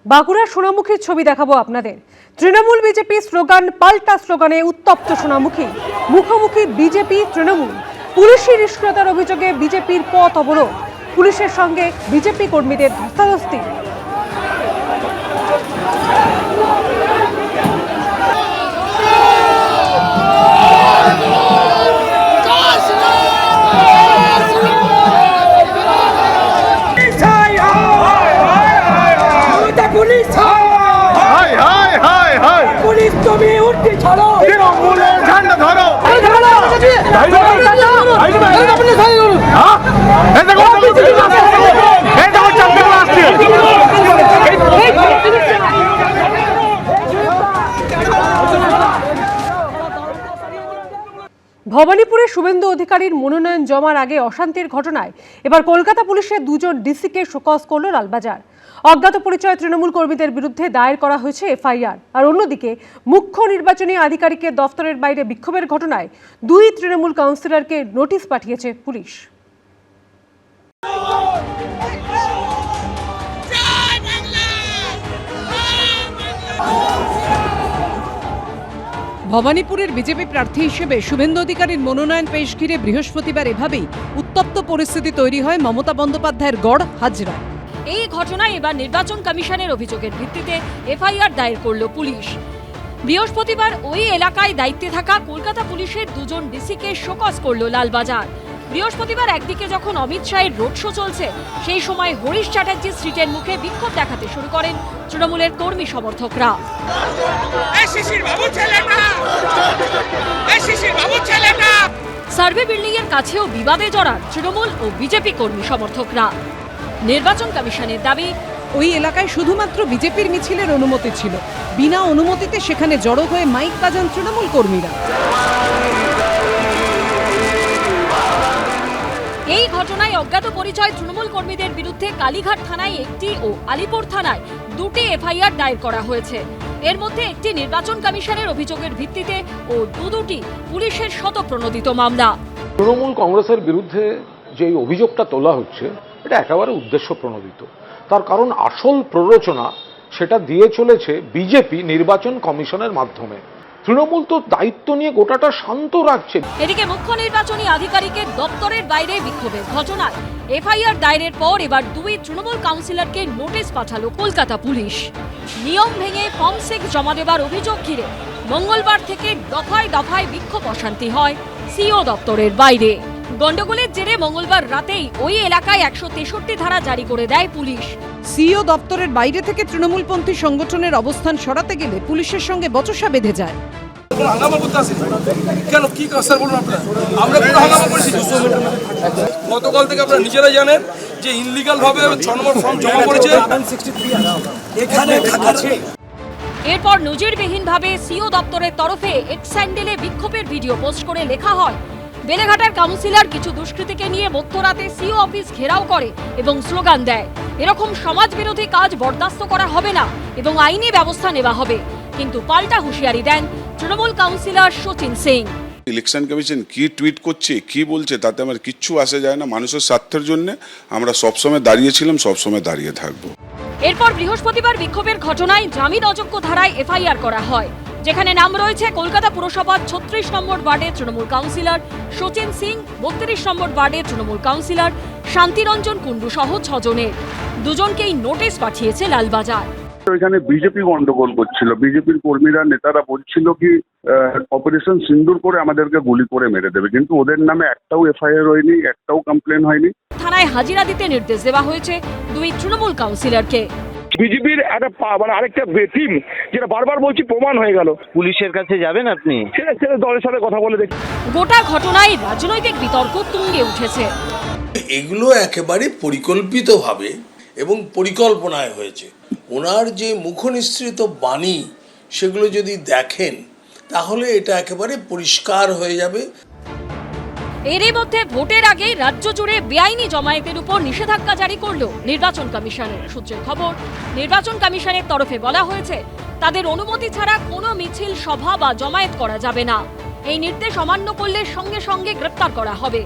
বাঁকুড়ার সোনামুখীর ছবি দেখাবো আপনাদের। তৃণমূল বিজেপি স্লোগান পাল্টা স্লোগানে উত্তপ্ত সোনামুখী, মুখোমুখি বিজেপি তৃণমূল। পুলিশের নিষ্ক্রিয়তার অভিযোগে বিজেপির পথ অবরোধ, পুলিশের সঙ্গে বিজেপি কর্মীদের ধস্তাধস্তি। পুলিশ তুমি উঠতে ছাড়ো, তৃণমূলের ঝান্ডা ধরো। ভবানীপুরে শুভেন্দু অধিকারীর মনোনয়ন জমার আগে অশান্তির ঘটনায় এবার কলকাতা পুলিশের দুজন ডিসিকে শোকজ করল লালবাজার। অজ্ঞাত পরিচয় তৃণমূল কর্মীদের বিরুদ্ধে দায়ের করা হয়েছে এফআইআর। আর অন্যদিকে মুখ্য নির্বাচনী আধিকারিকের দফতরের বাইরে বিক্ষোভের ঘটনায় দুই তৃণমূল কাউন্সিলরকে নোটিশ পাঠিয়েছে পুলিশ। ভবানীপুরের বিজেপি প্রার্থী হিসেবে শুভেন্দু অধিকারীর মনোনয়ন পেশ ঘিরে বৃহস্পতিবার এভাবেই উত্তপ্ত পরিস্থিতি তৈরি হয় মমতা বন্দ্যোপাধ্যায়ের গড় হাজরায়। এই ঘটনায় এবার নির্বাচন কমিশনের অভিযোগের ভিত্তিতে এফআইআর দায়ের করল পুলিশ। বৃহস্পতিবার ওই এলাকায় দায়িত্বে থাকা কলকাতা পুলিশের দুজন ডিসিকে শোকজ করল লালবাজার। বৃহস্পতিবার একদিকে যখন অমিত শাহের রোড শো চলছে, সেই সময় হরিশ চ্যাটার্জি স্ট্রিটের মুখে বিক্ষোভ দেখাতে শুরু করেন তৃণমূলের কর্মী সমর্থকরা। সার্ভে বিল্ডিং এর কাছেও বিবাদে জড়ান তৃণমূল ও বিজেপি কর্মী সমর্থকরা। নির্বাচন কমিশনের দাবি, ওই এলাকায় শুধুমাত্র বিজেপির মিছিলের অনুমতি ছিল, বিনা অনুমতিতে সেখানে জড়ো হয়ে মাইক বাজান তৃণমূল কর্মীরা। এই ঘটনায় অজ্ঞাত পরিচয় তৃণমূল কর্মীদের বিরুদ্ধে কালীঘাট থানায় একটি ও আলিপুর থানায় দুটি এফআইআর দায়ের করা হয়েছে। এর মধ্যে একটি নির্বাচন কমিশনের অভিযোগের ভিত্তিতে ও দুটি পুলিশের শতপ্রণোদিত মামলা। তৃণমূল কংগ্রেসের বিরুদ্ধে যে অভিযোগটা তোলা হচ্ছে এটা একেবারে উদ্দেশ্য প্রণোদিত। তার কারণ আসল প্ররোচনা সেটা দিয়ে চলেছে বিজেপি নির্বাচন কমিশনের মাধ্যমে। তৃণমূল তো দায়িত্ব নিয়ে গোটাটা শান্ত রাখছে। এদিকে মুখ্য নির্বাচনী আধিকারিকের দপ্তরের বাইরে বিক্ষোভের ঘটনায় এফআইআর দায়েরের পর এবার দুই তৃণমূল কাউন্সিলরকে নোটিশ পাঠালো কলকাতা পুলিশ। নিয়ম ভেঙে ফর্ম 6 জমা দেবার অভিযোগ ঘিরে মঙ্গলবার থেকে দফায় দফায় বিক্ষোভ অশান্তি হয় সিও দপ্তরের বাইরে। গন্ডগোলের জেরে মঙ্গলবার রাতেই ওই এলাকায় 163 ধারা জারি করে দেয় পুলিশ। সিও দপ্তরের বাইরে থেকে তৃণমূলপন্থী সংগঠনের অবস্থান সরাতে গেলে পুলিশের সঙ্গে বচসা বেঁধে যায়। গতকাল থেকে আপনারা নিজেরাই জানেন যে ইনলিগাল ভাবে 6 নম্বর ফর্ম জমা করেছে। এরপর নজিরবিহীন ভাবে সিও দপ্তরের তরফে এক্স হ্যান্ডেলে বিক্ষোভের ভিডিও পোস্ট করে লেখা হয়, বেলেঘাটার কাউন্সিলর কিছু দুষ্কৃতীকে নিয়ে মধ্যরাতে সিও অফিস ঘেরাও করে এবং স্লোগান দেয়, এরকম সমাজ বিরোধী কাজ বরদাস্ত করা হবে না এবং আইনি ব্যবস্থা নেওয়া হবে। কিন্তু পাল্টা হুঁশিয়ারি দেন Trinamool councillor Sachin Singh. Election commission কি টুইট করছে, কি বলছে, তাতে আমার কিচ্ছু আসে যায় না। মানুষের স্বার্থের জন্য আমরা সবসময় দাঁড়িয়েছিলাম, সবসময় দাঁড়িয়ে থাকবো। এরপর বৃহস্পতিবার বিক্ষোভের ঘটনায় জামিন অযোগ্য ধারায় এফআইআর করা হয়, যেখানে নাম রয়েছে কলকাতা পুরসভার 36 নম্বর ওয়ার্ডের তৃণমূল কাউন্সিলর সচিন সিং, 32 নম্বর ওয়ার্ডের তৃণমূল কাউন্সিলর শান্তিরঞ্জন কুণ্ডু সহ 6 জনের। দুজনকেই নোটিশ পাঠিয়েছে লালবাজার। এখানে বিজেপি গন্ডগোল করছিল, বিজেপির কর্মীরা নেতারা বলছিল কি অপারেশন সিন্দুর করে আমাদেরকে গুলি করে মেরে দেবে, কিন্তু ওদের নামে একটাও এফআইআর হয়নি, একটাও কমপ্লেন হয়নি। থানায় হাজিরা দিতে নির্দেশ দেওয়া হয়েছে দুই তৃণমূল কাউন্সিলরকে। বিজেপির আরেকটা টিম যেটা বারবার বলছি প্রমাণ হয়ে গেল। পুলিশের কাছে যাবেন আপনি? সেটা দলের সাথে কথা বলে দেখি। গোটা ঘটনায় রাজনৈতিক বিতর্ক তুঙ্গে উঠেছে। এগুলো একেবারে পরিকল্পিতভাবে এবং পরিকল্পনায় হয়েছে। ওনার যে মুখনিসৃত বাণী সেগুলো যদি দেখেন তাহলে এটা একেবারে পরিষ্কার হয়ে যাবে। এরই মধ্যে ভোটের আগে রাজ্য জুড়ে বেআইনি জমায়েতের উপর নিষেধাজ্ঞা জারি করল নির্বাচন কমিশনের সূত্রের খবর। নির্বাচন কমিশনের তরফে বলা হয়েছে, তাদের অনুমতি ছাড়া কোনো মিছিল, সভা বা জমায়েত করা যাবে না। এই নির্দেশ অমান্য করলে সঙ্গে সঙ্গে গ্রেপ্তার করা হবে।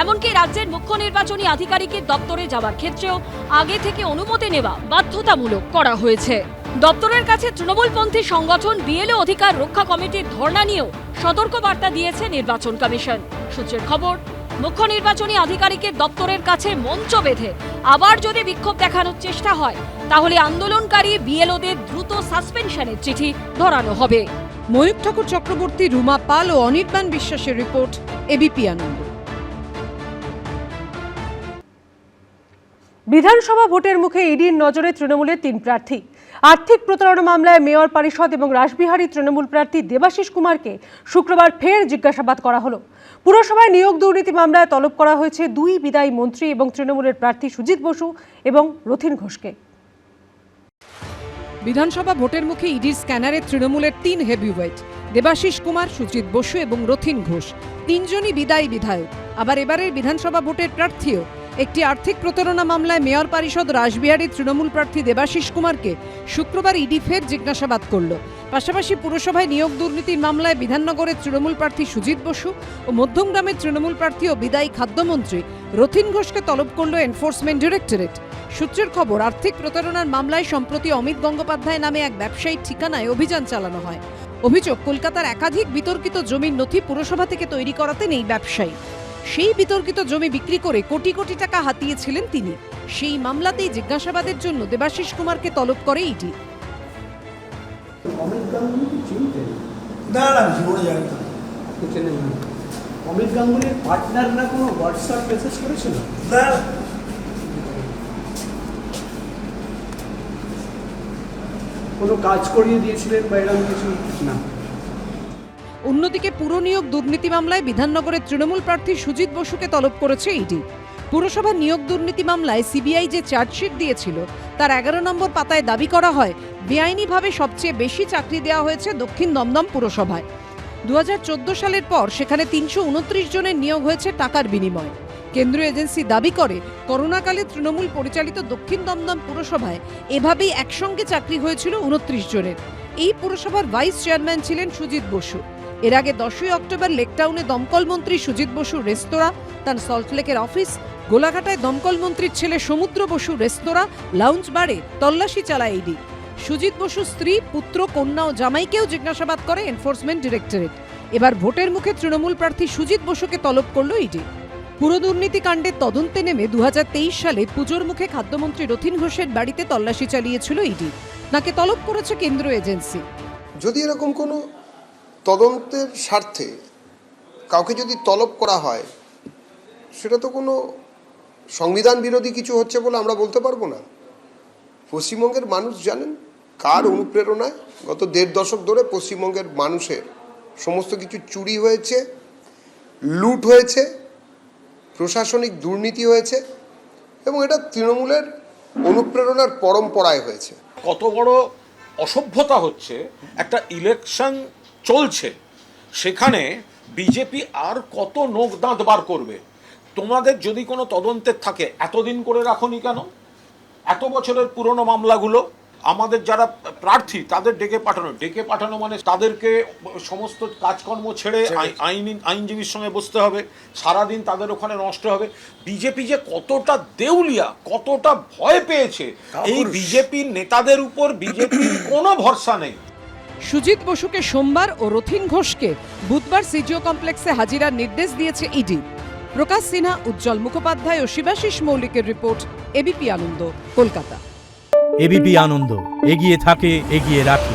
এমনকি রাজ্যের মুখ্য নির্বাচনী আধিকারিকের দপ্তরে যাওয়ার ক্ষেত্রেও আগে থেকে অনুমতি নেওয়া বাধ্যতামূলক করা হয়েছে। দপ্তরের কাছে তৃণমূলপন্থী সংগঠন বিএলও অধিকার রক্ষা কমিটির ধর্ণা নিয়েও সতর্ক বার্তা দিয়েছে নির্বাচন কমিশন। সূত্রের খবর, মুখ্য নির্বাচনী আধিকারিকের দপ্তরের কাছে মঞ্চ বেঁধে আবার যদি বিক্ষোভ দেখানোর চেষ্টা হয় তাহলে আন্দোলনকারী বিএলওদের দ্রুত সাসপেনশনের চিঠি ধরানো হবে। ময়ূর ঠাকুর চক্রবর্তী, রুমা পাল ও অনির্বাণ বিশ্বাসের রিপোর্ট, এবিপি আনন্দ। বিধানসভা ভোটের মুখে ইডির নজরে তৃণমূলের 3 প্রার্থী। আর্থিক প্রতারণা মামলায় মেয়র পরিষদ এবং রাসবিহারী তৃণমূল প্রার্থী দেবাশিস কুমারকে শুক্রবার ফের জিজ্ঞাসাবাদ করা হলো। পুরসভায় নিয়োগ দুর্নীতি মামলায় তলব করা হয়েছে 2 বিদায়ী মন্ত্রী এবং তৃণমূলের প্রার্থী সুজিত বসু এবং রথিন ঘোষকে। বিধানসভা ভোটের মুখে ইডির স্ক্যানারে তৃণমূলের 3 হেভিওয়েট দেবাশিস কুমার, সুজিত বসু এবং রথিন ঘোষ, 3জনই বিদায়ী বিধায়ক। আবার এবারের বিধানসভা ভোটের প্রার্থীও। একটি আর্থিক প্রতারণা মামলায় মেয়র পরিষদ রাসবিহারী তৃণমূল প্রার্থী দেবাশিস কুমারকে শুক্রবার ইডি ফের জিজ্ঞাসাবাদ করল। পাশাপাশি পুরসভায় নিয়োগ দুর্নীতির মামলায় বিধাননগরের তৃণমূল প্রার্থী সুজিত বসু ও মধ্যমগ্রামের তৃণমূল প্রার্থী ও বিদায়ী খাদ্যমন্ত্রী রথিন ঘোষকে তলব করল এনফোর্সমেন্ট ডিরেক্টরেট। সূত্রের খবর, আর্থিক প্রতারণার মামলায় সম্প্রতি অমিত গঙ্গোপাধ্যায় নামে এক ব্যবসায়ীর ঠিকানায় অভিযান চালানো হয়। অভিযোগ, কলকাতার একাধিক বিতর্কিত জমির নথি পুরসভা থেকে তৈরি করাতেন এই ব্যবসায়ী। সেই বিতর্কিত জমি বিক্রি করে কোটি কোটি টাকা হাতিয়েছিলেন তিনি। সেই মামলাতেই জিজ্ঞাসাবাদের জন্য দেবাশিস কুমারকে তলব করে ইডি। না না জীবনে জানি না। অমিত গাঙ্গুলির পার্টনাররা কোনো হোয়াটসঅ্যাপ মেসেজ করেছিল? না। কোনো কাজ করিয়ে দিয়েছিলেন বা এরকম কিছু? না। অন্যদিকে পুর নিয়োগ দুর্নীতি মামলায় বিধাননগরের তৃণমূল প্রার্থী সুজিত বসুকে তলব করেছে ইডি। পুরসভার নিয়োগ দুর্নীতি মামলায় সিবিআই যে চার্জশিট দিয়েছিল তার 11 নম্বর পাতায় দাবি করা হয় বেআইনিভাবে সবচেয়ে বেশি চাকরি দেওয়া হয়েছে দক্ষিণ দমদম পুরসভায়। 2014 সালের পর সেখানে 329 জনের নিয়োগ হয়েছে টাকার বিনিময়ে। কেন্দ্রীয় এজেন্সি দাবি করে করোনাকালে তৃণমূল পরিচালিত দক্ষিণ দমদম পুরসভায় এভাবেই একসঙ্গে চাকরি হয়েছিল 29 জনের। এই পুরসভার ভাইস চেয়ারম্যান ছিলেন সুজিত বসু। এর আগে 10ই অক্টোবর লেকটাউনে দমকল মন্ত্রী সুজিত বসুর রেস্তোরাঁ, তার সল্টলেকের অফিস, গোলাঘাটায় দমকল মন্ত্রীর ছেলে সমুদ্র বসু রেস্তোরাঁ, লাউঞ্জ বারে তল্লাশি চালায় ইডি। সুজিত বসুর স্ত্রী, পুত্র, কন্যা ও জামাইকেও জিজ্ঞাসাবাদ করে এনফোর্সমেন্ট ডিরেক্টরেট। এবার ভোটের মুখে তৃণমূল প্রার্থী সুজিত বসুকে তলব করল ইডি। পুরো দুর্নীতি কাণ্ডের তদন্তে নেমে 2023 সালে পুজোর মুখে খাদ্যমন্ত্রী রথিন ঘোষের বাড়িতে তল্লাশি চালিয়েছিল ইডি। তাকে তলব করেছে কেন্দ্রীয় এজেন্সি। যদি এরকম কোনো তদন্তের স্বার্থে কাউকে যদি তলব করা হয়, সেটা তো কোনো সংবিধান বিরোধী কিছু হচ্ছে বলে আমরা বলতে পারবো না। পশ্চিমবঙ্গের মানুষ জানেন কার অনুপ্রেরণায় গত 1.5 দশক ধরে পশ্চিমবঙ্গের মানুষের সমস্ত কিছু চুরি হয়েছে, লুট হয়েছে, প্রশাসনিক দুর্নীতি হয়েছে এবং এটা তৃণমূলের অনুপ্রেরণার পরম্পরায় হয়েছে। কত বড় অসভ্যতা হচ্ছে, একটা ইলেকশন চলছে, সেখানে বিজেপি আর কত নোক দাঁত বার করবে? তোমাদের যদি কোনো তদন্তের থাকে এতদিন করে রাখোনি কেন? এত বছরের পুরনো মামলাগুলো আমাদের যারা প্রার্থী তাদের ডেকে পাঠানো মানে তাদেরকে সমস্ত কাজকর্ম ছেড়ে আইনজীবীর সঙ্গে বসতে হবে, সারাদিন তাদের ওখানে নষ্ট হবে। বিজেপি যে কতটা দেউলিয়া, কতটা ভয় পেয়েছে এই বিজেপির নেতাদের উপর, বিজেপির কোনো ভরসা নেই। সুজিত বসুকে সোমবার ও রথিন ঘোষকে বুধবার সিজিও কমপ্লেক্সে হাজিরার নির্দেশ দিয়েছে ইডি। প্রকাশ সিনহা, উজ্জ্বল মুখোপাধ্যায় ও শিবাশিস মৌলিকের রিপোর্ট, এবিপি আনন্দ, কলকাতা। এবিপি আনন্দ, এগিয়ে থাকে, এগিয়ে রাখে।